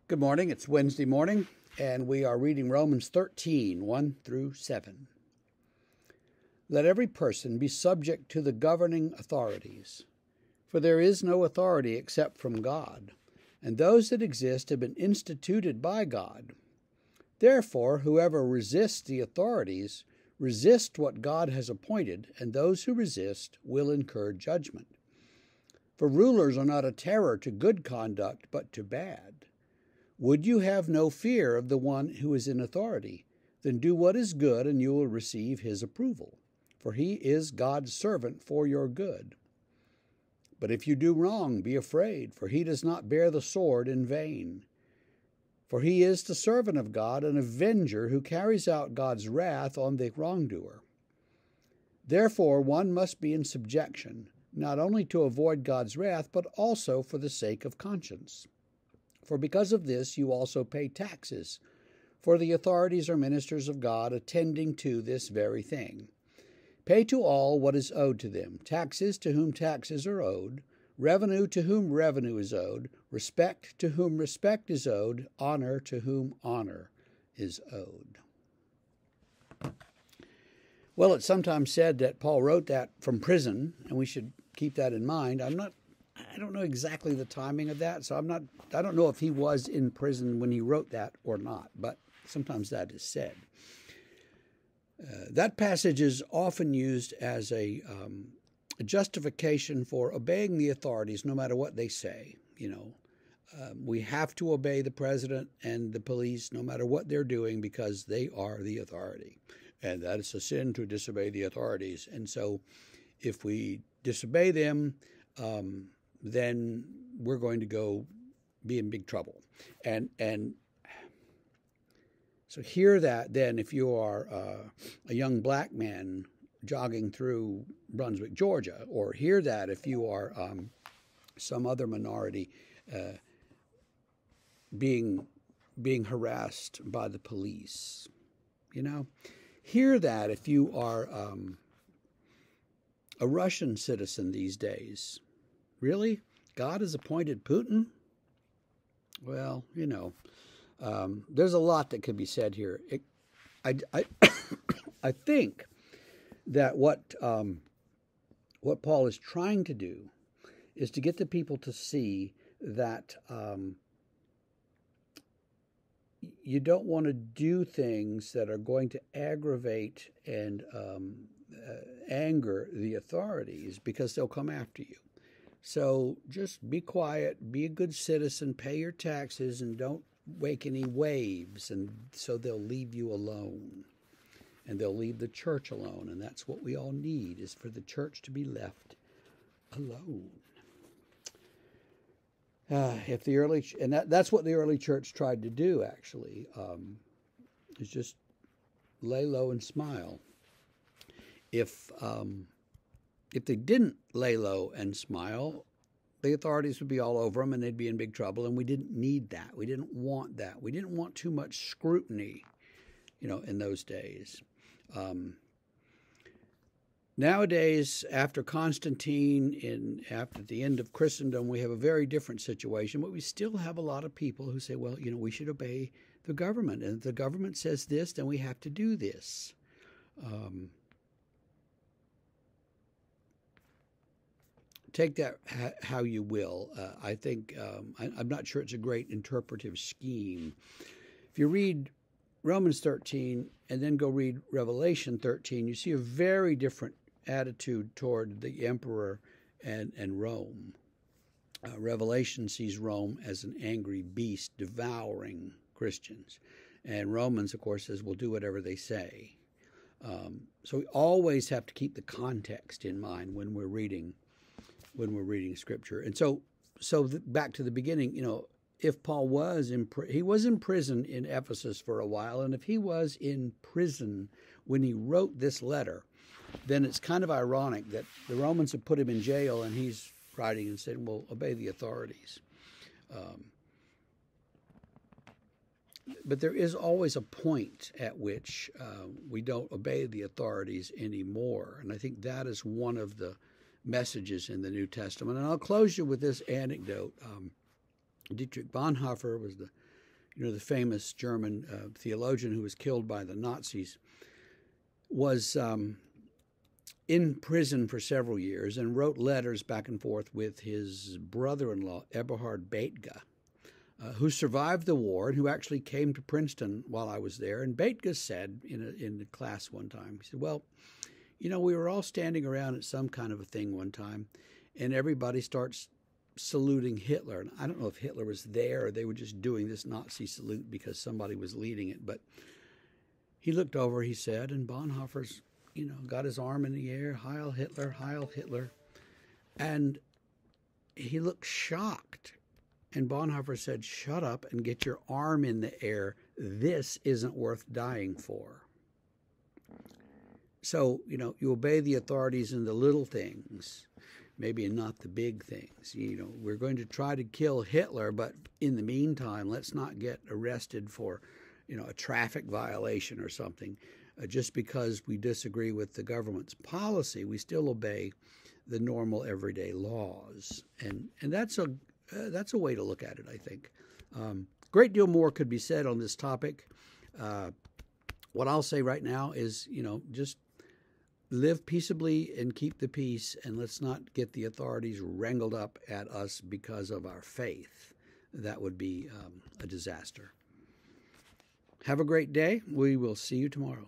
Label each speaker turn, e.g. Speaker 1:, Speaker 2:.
Speaker 1: Good morning. It's Wednesday morning, and we are reading Romans 13, 1 through 7. Let every person be subject to the governing authorities, for there is no authority except from God, and those that exist have been instituted by God. Therefore, whoever resists the authorities resists what God has appointed, and those who resist will incur judgment. For rulers are not a terror to good conduct, but to bad. Would you have no fear of the one who is in authority? Then do what is good, and you will receive his approval, for he is God's servant for your good. But if you do wrong, be afraid, for he does not bear the sword in vain. For he is the servant of God, an avenger who carries out God's wrath on the wrongdoer. Therefore, one must be in subjection, not only to avoid God's wrath, but also for the sake of conscience. For because of this you also pay taxes, for the authorities are ministers of God, attending to this very thing. Pay to all what is owed to them, taxes to whom taxes are owed, revenue to whom revenue is owed, respect to whom respect is owed, honor to whom honor is owed. Well, it's sometimes said that Paul wrote that from prison, and we should keep that in mind. I don't know exactly the timing of that, so I don't know if he was in prison when he wrote that or not, but sometimes that is said. That passage is often used as a justification for obeying the authorities no matter what they say. We have to obey the president and the police no matter what they're doing because they are the authority. And that is a sin to disobey the authorities. And so if we disobey them, then we're going to go be in big trouble. And so hear that then if you are a young black man jogging through Brunswick, Georgia, or hear that if you are some other minority being harassed by the police. Hear that if you are a Russian citizen these days. Really? God has appointed Putin? Well, there's a lot that could be said here. I think that what Paul is trying to do is to get the people to see that you don't want to do things that are going to aggravate and anger the authorities because they'll come after you. So just be quiet, be a good citizen, pay your taxes, and don't wake any waves, and so they'll leave you alone. And they'll leave the church alone, and that's what we all need, is for the church to be left alone. That's what the early church tried to do, actually, is just lay low and smile. If they didn't lay low and smile, the authorities would be all over them and they'd be in big trouble, and we didn't need that. We didn't want that. We didn't want too much scrutiny, in those days. Nowadays, after Constantine and after the end of Christendom, we have a very different situation, but we still have a lot of people who say, well, we should obey the government, and if the government says this, then we have to do this. Take that how you will. I think I'm not sure it's a great interpretive scheme. If you read Romans 13 and then go read Revelation 13, you see a very different attitude toward the emperor and Rome. Revelation sees Rome as an angry beast devouring Christians. And Romans, of course, says, we'll do whatever they say. So we always have to keep the context in mind when we're reading Scripture. And so back to the beginning, if Paul was he was in prison in Ephesus for a while, and if he was in prison when he wrote this letter, then it's kind of ironic that the Romans have put him in jail, and he's writing and saying, well, obey the authorities. But there is always a point at which we don't obey the authorities anymore, and I think that is one of the messages in the New Testament. And I'll close you with this anecdote. Dietrich Bonhoeffer was the the famous German theologian who was killed by the Nazis, was in prison for several years and wrote letters back and forth with his brother-in-law, Eberhard Bethge, who survived the war and who actually came to Princeton while I was there. And Bethge said in the class one time, he said, well, we were all standing around at some kind of a thing one time, and everybody starts saluting Hitler. And I don't know if Hitler was there or they were just doing this Nazi salute because somebody was leading it. But he looked over, he said, and Bonhoeffer's, got his arm in the air, Heil Hitler, Heil Hitler. And he looked shocked. And Bonhoeffer said, shut up and get your arm in the air. This isn't worth dying for. So, you obey the authorities in the little things, maybe not the big things. We're going to try to kill Hitler, but in the meantime, let's not get arrested for, a traffic violation or something. Just because we disagree with the government's policy, we still obey the normal everyday laws. And that's a way to look at it, I think. Great deal more could be said on this topic. What I'll say right now is, just live peaceably and keep the peace, and let's not get the authorities wrangled up at us because of our faith. That would be a disaster. Have a great day. We will see you tomorrow.